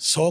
100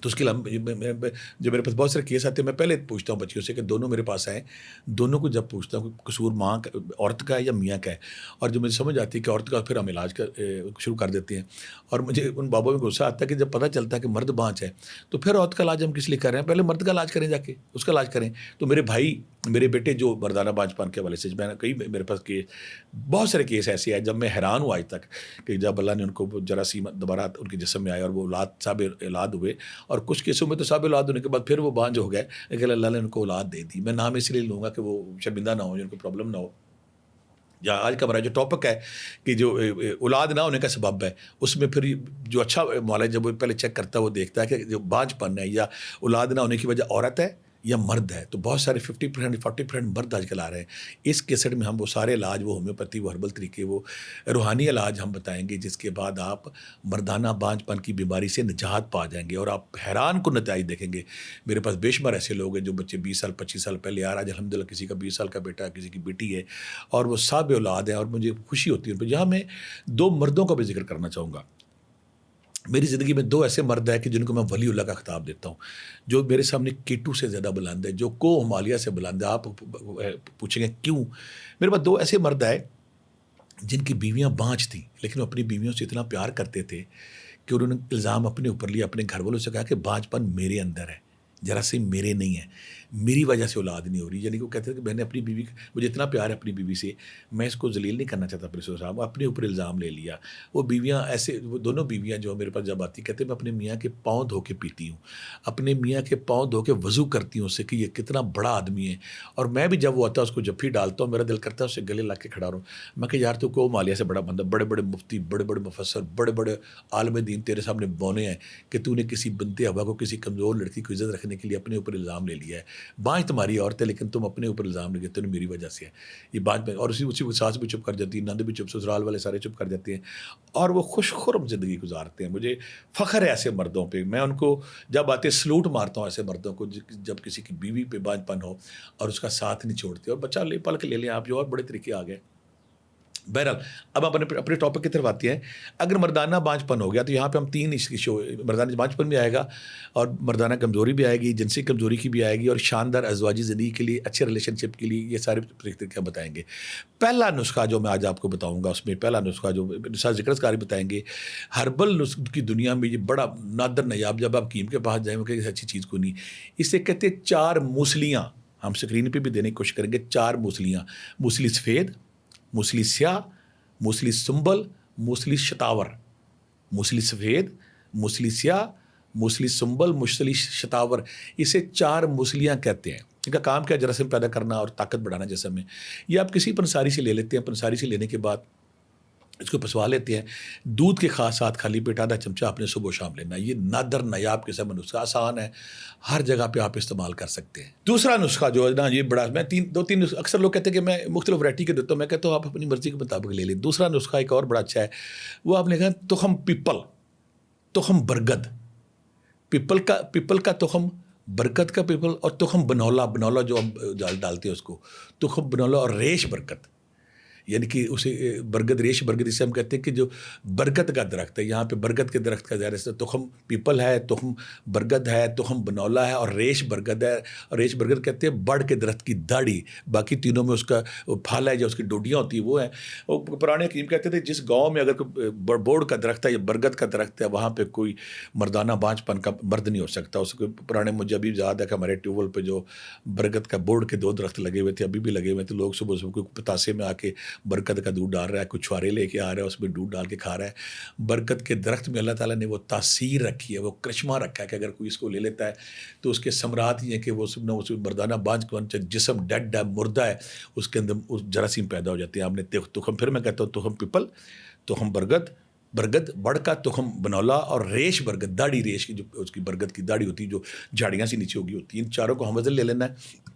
تو اس کے علاوہ جب میرے پاس بہت سارے کیس آتے ہیں، میں پہلے پوچھتا ہوں بچیوں سے کہ دونوں میرے پاس آئیں، دونوں کو جب پوچھتا ہوں کہ قصور ماں کا، عورت کا ہے یا میاں کا ہے، اور جب مجھے سمجھ آتی ہے کہ عورت کا، پھر ہم علاج شروع کر دیتے ہیں. اور مجھے ان بابوں میں غصہ آتا ہے کہ جب پتہ چلتا ہے کہ مرد بانچ ہے تو پھر عورت کا علاج ہم کس لیے کر رہے ہیں؟ پہلے مرد کا علاج کریں، جا کے اس کا علاج کریں. تو میرے بھائی، میرے بیٹے جو مردانہ بانچ پان کے حوالے سے، میں کئی میرے پاس بہت سارے کیس ایسے ہیں جب میں حیران ہوں آج تک کہ جب اللہ نے ان کو جراثیم دوبارہ ان کے جسم میں آئے اور وہ اولاد صاحب اولاد ہوئے، اور کچھ کیسوں میں تو صاحب اولاد ہونے کے بعد پھر وہ بانجھ ہو گئے، لیکن اللہ نے ان کو اولاد دے دی. میں نام اس لیے لوں گا کہ وہ شرمندہ نہ ہو، ان کو پرابلم نہ ہو. یا آج کا ہمارا جو ٹاپک ہے کہ جو اولاد نہ ہونے کا سبب ہے، اس میں پھر جو اچھا معالج جب وہ پہلے چیک کرتا ہے، وہ دیکھتا ہے کہ جو بانجھ پن ہے یا اولاد نہ ہونے کی وجہ عورت ہے یا مرد ہے. تو بہت سارے 50% 40% مرد آج کل آ رہے ہیں. اس کیسٹ میں ہم وہ سارے علاج، وہ ہومیوپیتھی، وہ ہربل طریقے، وہ روحانی علاج ہم بتائیں گے، جس کے بعد آپ مردانہ بانجھ پن کی بیماری سے نجات پا جائیں گے، اور آپ حیران کن نتائج دیکھیں گے. میرے پاس بے شمار ایسے لوگ ہیں جو بچے 20 سال 25 سال پہلے آ رہا ہے، الحمد للہ کسی کا 20 سال کا بیٹا ہے، کسی کی بیٹی ہے، اور وہ صاحب اولاد ہیں، اور مجھے خوشی ہوتی ہے. یہاں میں 2 مردوں کا بھی ذکر کرنا چاہوں گا. میری زندگی میں 2 ایسے مرد ہیں کہ جن کو میں ولی اللہ کا خطاب دیتا ہوں، جو میرے سامنے کیٹو سے زیادہ بلند ہے، جو کو ہمالیہ سے بلند ہے. آپ پوچھیں گے کیوں؟ میرے پاس 2 ایسے مرد آئے جن کی بیویاں بانجھ تھیں، لیکن وہ اپنی بیویوں سے اتنا پیار کرتے تھے کہ انہوں نے الزام اپنے اوپر لیا، اپنے گھر والوں سے کہا کہ بانجھ پن میرے اندر ہے، جراثیم میرے نہیں ہے، میری وجہ سے اولاد نہیں ہو رہی. یعنی کہ وہ کہتے ہیں کہ میں نے اپنی بیوی، مجھے اتنا پیار ہے اپنی بیوی سے، میں اس کو ذلیل نہیں کرنا چاہتا. پھر صاحب اپنے اوپر الزام لے لیا. وہ بیویاں ایسے، وہ دونوں بیویاں جو میرے پاس جب آتی، کہتے ہیں میں اپنے میاں کے پاؤں دھو کے پیتی ہوں، اپنے میاں کے پاؤں دھو کے وضو کرتی ہوں اس سے کہ یہ کتنا بڑا آدمی ہے. اور میں بھی جب وہ آتا ہے اس کو جب بھی ڈالتا ہوں، میرا دل کرتا ہے اس سے گلے لگ کے کھڑا رہوں. میں کہ یار تو کو مالیہ سے بڑا بندہ، بڑے بڑے مفتی، بڑے بڑے مفسر، بڑے بڑے عالم دین تیرے سامنے بونے ہیں کہ تو نے کسی بنتے ہوا کو، کسی کمزور لڑکی کو عزت رکھنے کے لیے اپنے اوپر الزام لے لیا ہے. بانجھ تمہاری عورت ہے، لیکن تم اپنے اوپر الزام لے گئے میری وجہ سے ہے یہ بانجھ. اور اسی ساس بھی چپ کر جاتی ہے، نند بھی چپ، سسرال والے سارے چپ کر جاتے ہیں، اور وہ خوش خرم زندگی گزارتے ہیں. مجھے فخر ہے ایسے مردوں پہ. میں ان کو جب آتے سلوٹ مارتا ہوں ایسے مردوں کو، جب کسی کی بیوی پہ بانجھ پن ہو اور اس کا ساتھ نہیں چھوڑتے، اور بچہ لے پل کے لے لیں آپ، جو اور بڑے طریقے آ گئے. بہرحال اب آپ اپنے ٹاپک کی طرف آتے ہیں. اگر مردانہ بانجھ پن ہو گیا تو یہاں پہ ہم 3 اس کی شو، مردانہ بانجھ پن بھی آئے گا، اور مردانہ کمزوری بھی آئے گی، جنسی کمزوری کی بھی آئے گی، اور شاندار ازواجی زندگی کے لیے، اچھے ریلیشن شپ کے لیے یہ سارے طریقے بتائیں گے. پہلا نسخہ جو میں آج آپ کو بتاؤں گا، اس میں پہلا نسخہ جو ذکر کاری بتائیں گے، ہربل نسخہ کی دنیا میں یہ بڑا نادر نایاب، جب آپ کیم کے پاس جائیں گے کہ اچھی چیز کو نہیں. اسے کہتے ہیں 4 موسلیاں. ہم اسکرین پہ بھی دینے کی کوشش کریں گے. 4 موسلیاں: موسلی سفید، موسلی سیاہ، موسلی سنبل، موسلی شتاور. موسلی سفید، موسلی سیاہ، موسلی سنبل، موسلی شتاور. اسے 4 موسلیاں کہتے ہیں. ان کا کام کیا؟ جراثیم پیدا کرنا اور طاقت بڑھانا جسم میں. یہ آپ کسی پنساری سے لے لیتے ہیں، پنساری سے لینے کے بعد اس کو پسوا لیتے ہیں. دودھ کے خاص ساتھ خالی پیٹ آدھا چمچہ آپ نے صبح و شام لینا. یہ نادر نایاب قسم کا نسخہ، آسان ہے، ہر جگہ پہ آپ استعمال کر سکتے ہیں. دوسرا نسخہ جو ہے نا، یہ بڑا، میں 2-3 اکثر لوگ کہتے ہیں کہ میں مختلف ورائٹی کے دیتا ہوں، میں کہتا ہوں آپ اپنی مرضی کے مطابق لے لیں. دوسرا نسخہ ایک اور بڑا اچھا ہے، وہ آپ نے کہا تخم پیپل، تخم برگد. پیپل کا تخم، برکت کا پیپل، اور تخم بنولا جو ہم ڈالتے ہیں اس کو، تخم بنولا اور ریش برکت. یعنی کہ اسے برگد، ریش برگد، اسے ہم کہتے ہیں کہ جو برگد کا درخت ہے. یہاں پہ برگد کے درخت کا ظاہر ہے، تخم پیپل ہے، تخم برگد ہے، تخم بنولا ہے، اور ریش برگد ہے. اور ریش برگد کہتے ہیں بڑ کے درخت کی داڑھی. باقی تینوں میں اس کا پھل ہے، جو اس کی ڈوڈیاں ہوتی ہیں وہ ہیں. وہ پرانے حکیم کہتے تھے جس گاؤں میں اگر کوئی بوڑ کا درخت ہے یا برگد کا درخت ہے، وہاں پہ کوئی مردانہ بانجھ پن کا مرد نہیں ہو سکتا. اس کو پرانے، مجھے ابھی یاد ہے کہ ہمارے ٹیوب ویل پہ جو برگد کا بوڑ کے 2 درخت لگے ہوئے تھے، ابھی بھی لگے ہوئے تھے. لوگ صبح کوئی پتاسے میں آ کے برکت کا دودھ ڈال رہا ہے، کچھ چھوارے لے کے آ رہا ہے، اس میں دودھ ڈال کے کھا رہا ہے. برکت کے درخت میں اللہ تعالیٰ نے وہ تاثیر رکھی ہے، وہ کرشمہ رکھا ہے کہ اگر کوئی اس کو لے لیتا ہے تو اس کے ثمرات یہ ہیں کہ وہ نہ اس مردانہ بانجھ پن، جسم ڈیڈ ہے، مردہ ہے، اس کے اندر جراثیم پیدا ہو جاتے ہیں. آپ نے تخم، پھر میں کہتا ہوں تخم پیپل، تخم برگد، بڑ کا تخم بنولا، اور ریش برگد، داڑھی ریش کی، جو اس کی برگد کی داڑھی ہوتی ہے جو جھاڑیاں سی نیچے ہوگی ہوتی ہیں. ان چاروں کو ہم وزن لے لینا ہے.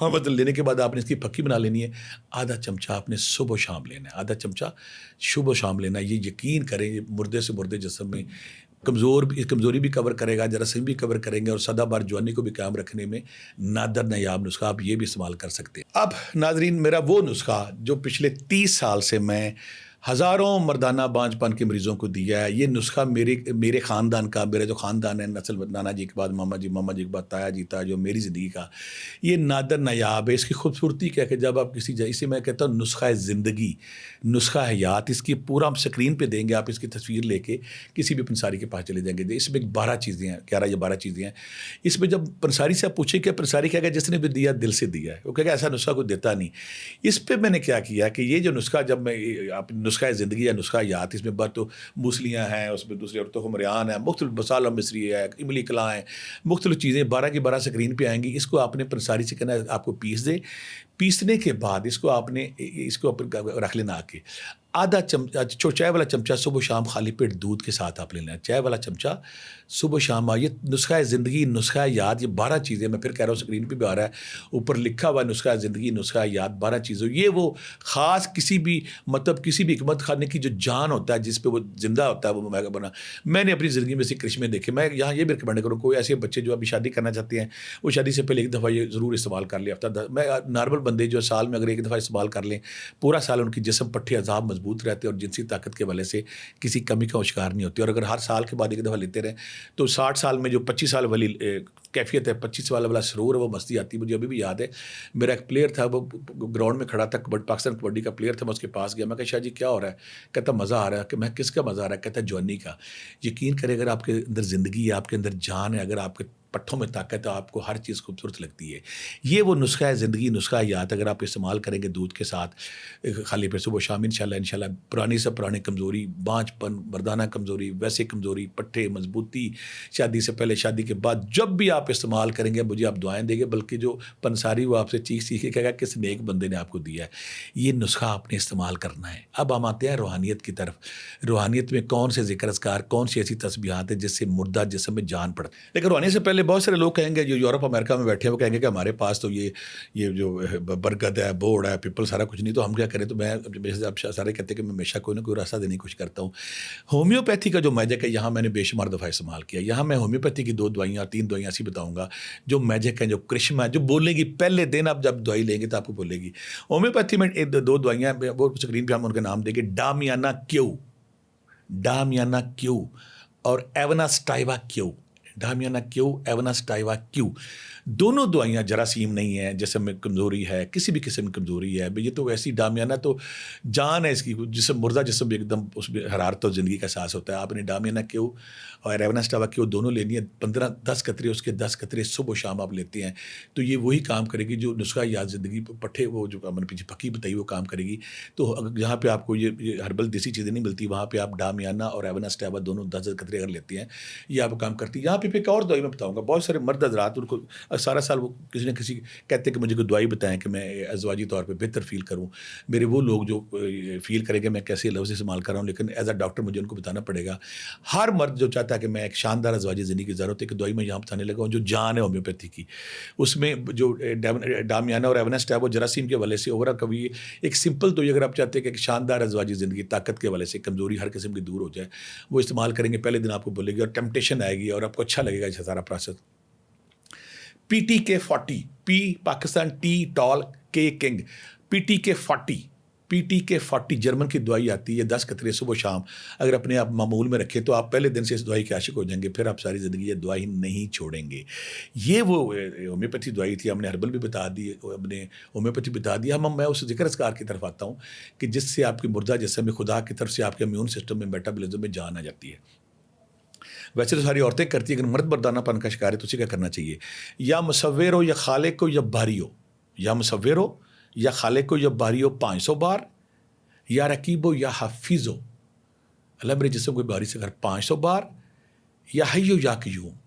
ہاں، بدل لینے کے بعد آپ نے اس کی پکی بنا لینی ہے. آدھا چمچہ آپ نے صبح و شام لینا ہے، آدھا چمچہ صبح و شام لینا ہے. یہ یقین کریں، یہ مردے سے مردے جسم میں کمزوری بھی کور کرے گا، جراثیم بھی کور کریں گے، اور سدا بار جوانی کو بھی قائم رکھنے میں نادر نایاب نسخہ. آپ یہ بھی استعمال کر سکتے ہیں. اب ناظرین، میرا وہ نسخہ جو پچھلے 30 سال سے میں ہزاروں مردانہ بانجھ پن کے مریضوں کو دیا ہے. یہ نسخہ میرے خاندان کا، میرا جو خاندان ہے، نسل نانا جی کے بعد ماما جی کے بعد تایا جی تھا، جو میری زندگی کا یہ نادر نایاب ہے. اس کی خوبصورتی کیا کہ جب آپ کسی اسے میں کہتا ہوں نسخہ زندگی، نسخہ حیات. اس کی پورا ہم اسکرین پہ دیں گے، آپ اس کی تصویر لے کے کسی بھی پنساری کے پاس چلے جائیں گے. اس میں 12 چیزیں ہیں، 11 یا 12 چیزیں ہیں. اس میں جب پنساری سے آپ پوچھیں کہ پنساری کہے گا جس نے بھی دیا دل سے دیا ہے، وہ کہے گا ایسا نسخہ کوئی دیتا نہیں. اس پہ میں نے کیا کیا کہ یہ جو نسخہ، جب میں آپ نسخہ زندگی یا نسخہ یاد، اس میں بر تو موسلیاں ہیں، اس میں دوسری عورتوں حمریان ہیں، مختلف مسالہ مصری ہے، املی کلاں ہیں، مختلف چیزیں 12 کی 12 اسکرین پہ آئیں گی. اس کو آپ نے پنساری سے کہنا ہے آپ کو پیس دے. پیسنے کے بعد اس کو آپ نے اس کو رکھ لینا. آ کے آدھا چمچہ چائے والا چمچہ صبح و شام خالی پیٹ دودھ کے ساتھ آپ لینا ہے. چائے والا چمچہ صبح و شام. یہ نسخہ زندگی، نسخہ یاد، یہ 12 چیزیں میں پھر کہہ رہا ہوں، اسکرین پہ بھی آ رہا ہے اوپر لکھا ہوا نسخہ زندگی، نسخہ یاد، 12 چیزیں. یہ وہ خاص کسی بھی کسی بھی حکمت خانے کی جو جان ہوتا ہے، جس پہ وہ زندہ ہوتا ہے، وہ بنا. میں نے اپنی زندگی میں سے کرشمے دیکھے. میں یہاں یہ بھی ریکمینڈ کروں، کوئی ایسے بچے جو ابھی شادی کرنا چاہتے ہیں، وہ شادی سے پہلے ایک دفعہ یہ ضرور استعمال کر لیں. میں نارمل بندے جو سال میں اگر ایک دفعہ استعمال کر لیں، پورا سال ان کی جسم پٹھے عذاب مضبوط رہتے ہیں اور جنسی طاقت کے والے سے کسی کمی کا شکار نہیں ہوتی. اور اگر ہر سال کے بعد ایک دفعہ لیتے رہیں تو 60 سال میں جو 25 سال والی کیفیت ہے، 25 سال والا سرور ہے، وہ مستی آتی ہے. مجھے ابھی بھی یاد ہے، میرا ایک پلیئر تھا، وہ گراؤنڈ میں کھڑا تھا، پاکستان کبڈی کا پلیئر تھا. میں اس کے پاس گیا، میں کہا شاہ جی کیا ہو رہا ہے؟ کہتا مزہ آ رہا ہے. کہ میں کس کا مزہ آ رہا ہے؟ کہتا جوانی کا. یقین کرے اگر آپ کے اندر زندگی ہے، آپ کے اندر جان ہے، اگر آپ کے پٹھوں میں طاقت ہے، آپ کو ہر چیز خوبصورت لگتی ہے. یہ وہ نسخہ ہے زندگی، نسخہ یاد. اگر آپ استعمال کریں گے دودھ کے ساتھ خالی پہ صبح و شام، انشاءاللہ پرانی سے پرانی کمزوری، بانجھ پن، مردانہ کمزوری، ویسے کمزوری، پٹھے مضبوطی، شادی سے پہلے، شادی کے بعد، جب بھی آپ استعمال کریں گے مجھے آپ دعائیں دیں گے. بلکہ جو پنساری وہ آپ سے چیخ کے کہے گا کس نیک بندے نے آپ کو دیا ہے. یہ نسخہ آپ نے استعمال کرنا ہے. اب ہم آتے ہیں روحانیت کی طرف. روحانیت میں کون سے ذکر اذکار، کون سی ایسی تسبیحات ہیں جس سے مردہ جسم میں جان پڑتا. لیکن روحانیت سے پہلے بہت سارے لوگ کہیں گے جو یورپ امریکہ میں بیٹھے ہیں، وہ کہیں گے کہ ہمارے پاس تو یہ جو برگد ہے، بورڈ ہے، پیپل، سارا کچھ نہیں، تو ہم کیا کریں. تو میں اب سارے کہتے ہیں کہ میں ہمیشہ کوئی نہ کوئی راستہ دینے کی کوشش کرتا ہوں. ہومیوپیتھی کا جو میجک ہے، یہاں میں نے بے شمار دفعہ استعمال کیا. یہاں میں ہومیوپیتھی کی 2 دوائیاں 3 دوائیاں ایسی بتاؤں گا جو میجک ہیں، جو کرشمہ ہے، جو بولے گی پہلے دن آپ جب دوائی لیں گے تو آپ کو بولے گی. ہومیوپیتھی میں 2 دوائیاں، وہ اسکرین پہ ہم ان کے نام دیں گے. ڈامیانا کیو اور ایوناسٹائیوا کیو. ڈامیانا کیو، ایوناسٹائیوا کیو. دونوں دوائیاں جراثیم نہیں ہیں. جسم میں کمزوری ہے، کسی بھی قسم کی کمزوری ہے، یہ تو ایسی ڈامیانا تو جان ہے اس کی. جسم مردہ جسم ایک دم اس میں حرارت اور زندگی کا احساس ہوتا ہے. آپ نے ڈامیانا کیو اور ایوناسٹائیوا کیو دونوں لینی ہے. 10 قطرے اس کے 10 قطرے صبح و شام آپ لیتے ہیں تو یہ وہی کام کرے گی جو نسخہ یاد زندگی پٹھے، وہ جو میں نے پیچھے پکی بتائی، وہ کام کرے گی. تو جہاں پہ آپ کو یہ ہربل دیسی چیزیں نہیں ملتی، وہاں پہ آپ ڈامیانا اور ایوناسٹائیوا دونوں 10 قطرے اگر لیتے ہیں، یہ آپ کام کرتی ہے. یہاں پہ ایک اور دوائی میں بتاؤں گا. بہت سارے مرد حضرات ان کو سارا سال وہ کسی نہ کسی کہتے ہیں کہ مجھے کوئی دوائی بتائیں کہ میں ازواجی طور پہ بہتر فیل کروں. میرے وہ لوگ جو فیل کریں گے میں کیسے لفظ استعمال کر رہا ہوں، لیکن ایز اے ڈاکٹر مجھے ان کو بتانا پڑے گا. ہر مرد جو چاہتا ہے کہ میں ایک شاندار ازواجی زندگی کی ضرورت ہے، کہ دوائی میں یہاں بتانے لگا ہوں جو جان ہے ہومیوپیتھی کی. اس میں جو ڈامیانا اور ایوناسٹائیوا وہ جراثیم کے حوالے سے اوورا کبھی ایک سمپل تو یہ اگر آپ چاہتے ہیں کہ ایک شاندار ازواجی زندگی طاقت کے حوالے سے کمزوری ہر قسم کی دور ہو جائے، وہ استعمال کریں گے. پہلے دن آپ کو بولے گی اور ٹیمپٹیشن آئے گی اور آپ کو اچھا لگے گا یہ سارا پروسیس. پی ٹی کے 40، پی پاکستان، ٹی ٹال، کے کنگ. پی ٹی کے 40، پی ٹی کے 40 جرمن کی دوائی آتی ہے. 10 قطرے صبح و شام اگر اپنے آپ معمول میں رکھیں تو آپ پہلے دن سے اس دوائی کے عاشق ہو جائیں گے. پھر آپ ساری زندگی یہ دوائی نہیں چھوڑیں گے. یہ وہ ہومیوپیتھی دوائی تھی. ہم نے ہربل بھی بتا دی، ہم نے ہومیوپیتھی بتا دیا. میں اس ذکر اذکار کی طرف آتا ہوں کہ جس سے آپ کی مردہ جسم میں خدا کی طرف سے آپ کے امیون سسٹم میں، میٹابولزم میں جان آ جاتی ہے. ویسے تو ساری عورتیں کرتی ہیں، اگر مرد مردانہ پن کا شکار ہے تو اسے کیا کرنا چاہیے؟ یا مصور ہو یا خالق ہو یا باری ہو، یا مصور ہو یا خالق ہو یا باری ہو 500 بار، یا رقیب ہو یا حافظ ہو. اللہ میرے جسم کو باری سے کر 500 بار، یا حی ہو یا قیوم،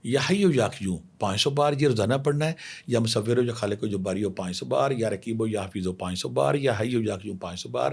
یا حی ہو یا قیوم 500 بار. یہ روزانہ پڑھنا ہے. یا مصور ہو یا خالق ہو جو باری ہو 500 بار، یا رقیب ہو یا حافظ ہو 500 بار، یا حی ہو یا قیوم 500 بار.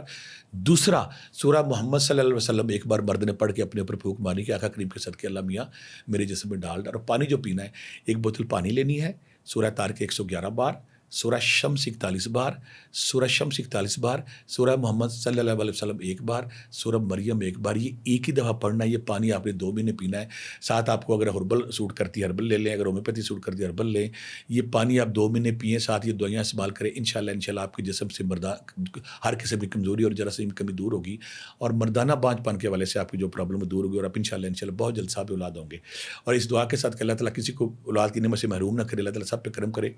دوسرا سورہ محمد صلی اللہ علیہ وسلم ایک بار مرد نے پڑھ کے اپنے اوپر پھونک ماری کہ آقا کریم کے صدقے اللہ میاں میرے جسم میں ڈال. اور پانی جو پینا ہے، ایک بوتل پانی لینی ہے. سورہ طارق 111 بار، سورہ شمس 41 بار، سورہ شمس 41 بار، سورہ محمد صلی اللہ علیہ وسلم 1 بار، سورہ مریم 1 بار. یہ ایک ہی دفعہ پڑھنا ہے. یہ پانی آپ نے 2 مہینے پینا ہے. ساتھ آپ کو اگر ہربل سوٹ کرتی ہے ہربل لے لیں، اگر ہومیوپیتھی سوٹ کرتی ہے ہربل لیں. یہ پانی آپ 2 مہینے پئیں، ساتھ یہ دوائیاں استعمال کریں. انشاءاللہ آپ کے جسم سے ہر قسم کی کمزوری اور جراثیم کی کمی دور ہوگی، اور مردانہ بانجھ پن کے حوالے سے آپ کی جو پرابلم دور ہوگی، اور آپ انشاءاللہ بہت جلد صاحب اولاد ہوں گے. اور اس دعا کے ساتھ کہ اللہ تعالیٰ کسی کو اولاد کی نعمت سے محروم نہ کرے، اللہ تعالیٰ سب پہ کرم کرے.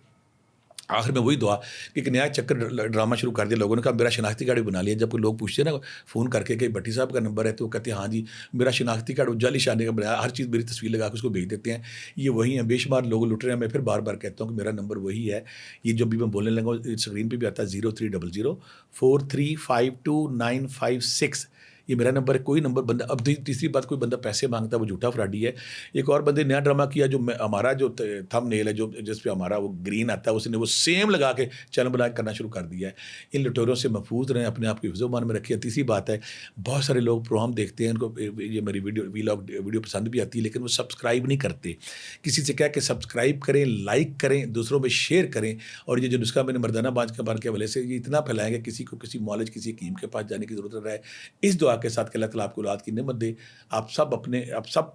آخر میں وہی دعا کہ ایک نیا چکر ڈرامہ شروع کر دیا لوگوں نے. کہا میرا شناختی کارڈ بھی بنا لیا. جب کوئی لوگ پوچھتے ہیں نا فون کر کے کہ بھٹی صاحب کا نمبر ہے، تو وہ کہتے ہیں ہاں جی میرا شناختی کارڈ جعلی شانے کا بنایا، ہر چیز میری تصویر لگا کے اس کو بھیج دیتے ہیں. یہ وہی ہیں، بے شمار لوگ لٹ رہے ہیں. میں پھر بار بار کہتا ہوں کہ میرا نمبر وہی ہے. یہ جو بھی میں بولنے لگا اسکرین پہ بھی آتا ہے 0300 4352 956. یہ میرا نمبر ہے. کوئی نمبر بندہ اب تیسری بات، کوئی بندہ پیسے مانگتا ہے وہ جھوٹا فراڈی ہے. ایک اور بندے نیا ڈرامہ کیا، جو ہمارا جو تھم نیل ہے، جو جس پہ ہمارا وہ گرین آتا ہے، اس نے وہ سیم لگا کے چینل بنا کے کرنا شروع کر دیا ہے. ان لٹوروں سے محفوظ رہیں، اپنے آپ کی حفظ و امان میں رکھیں. تیسری بات ہے، بہت سارے لوگ پروگرام دیکھتے ہیں، ان کو یہ میری ویڈیو پسند بھی آتی ہے، لیکن وہ سبسکرائب نہیں کرتے. کسی سے کہہ کہ سبسکرائب کریں، لائک کریں، دوسروں میں شیئر کریں. اور یہ جو نسخہ میں نے مردانہ بانجھ کے بار کے حوالے سے یہ اتنا پھیلائیں گے کسی کو کسی معالج کسی حکیم کے پاس جانے کی ضرورت نہ رہے. اس دعا کے ساتھ کہ اللہ تعالیٰ آپ کو اولاد کی نعمت دے. آپ سب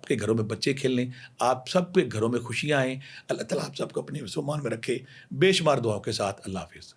کے گھروں میں بچے کھیلیں، آپ سب کے گھروں میں خوشیاں آئیں. اللہ تعالیٰ آپ سب کو اپنے حفظ و امان میں رکھے. بے شمار دعاؤں کے ساتھ اللہ حافظ.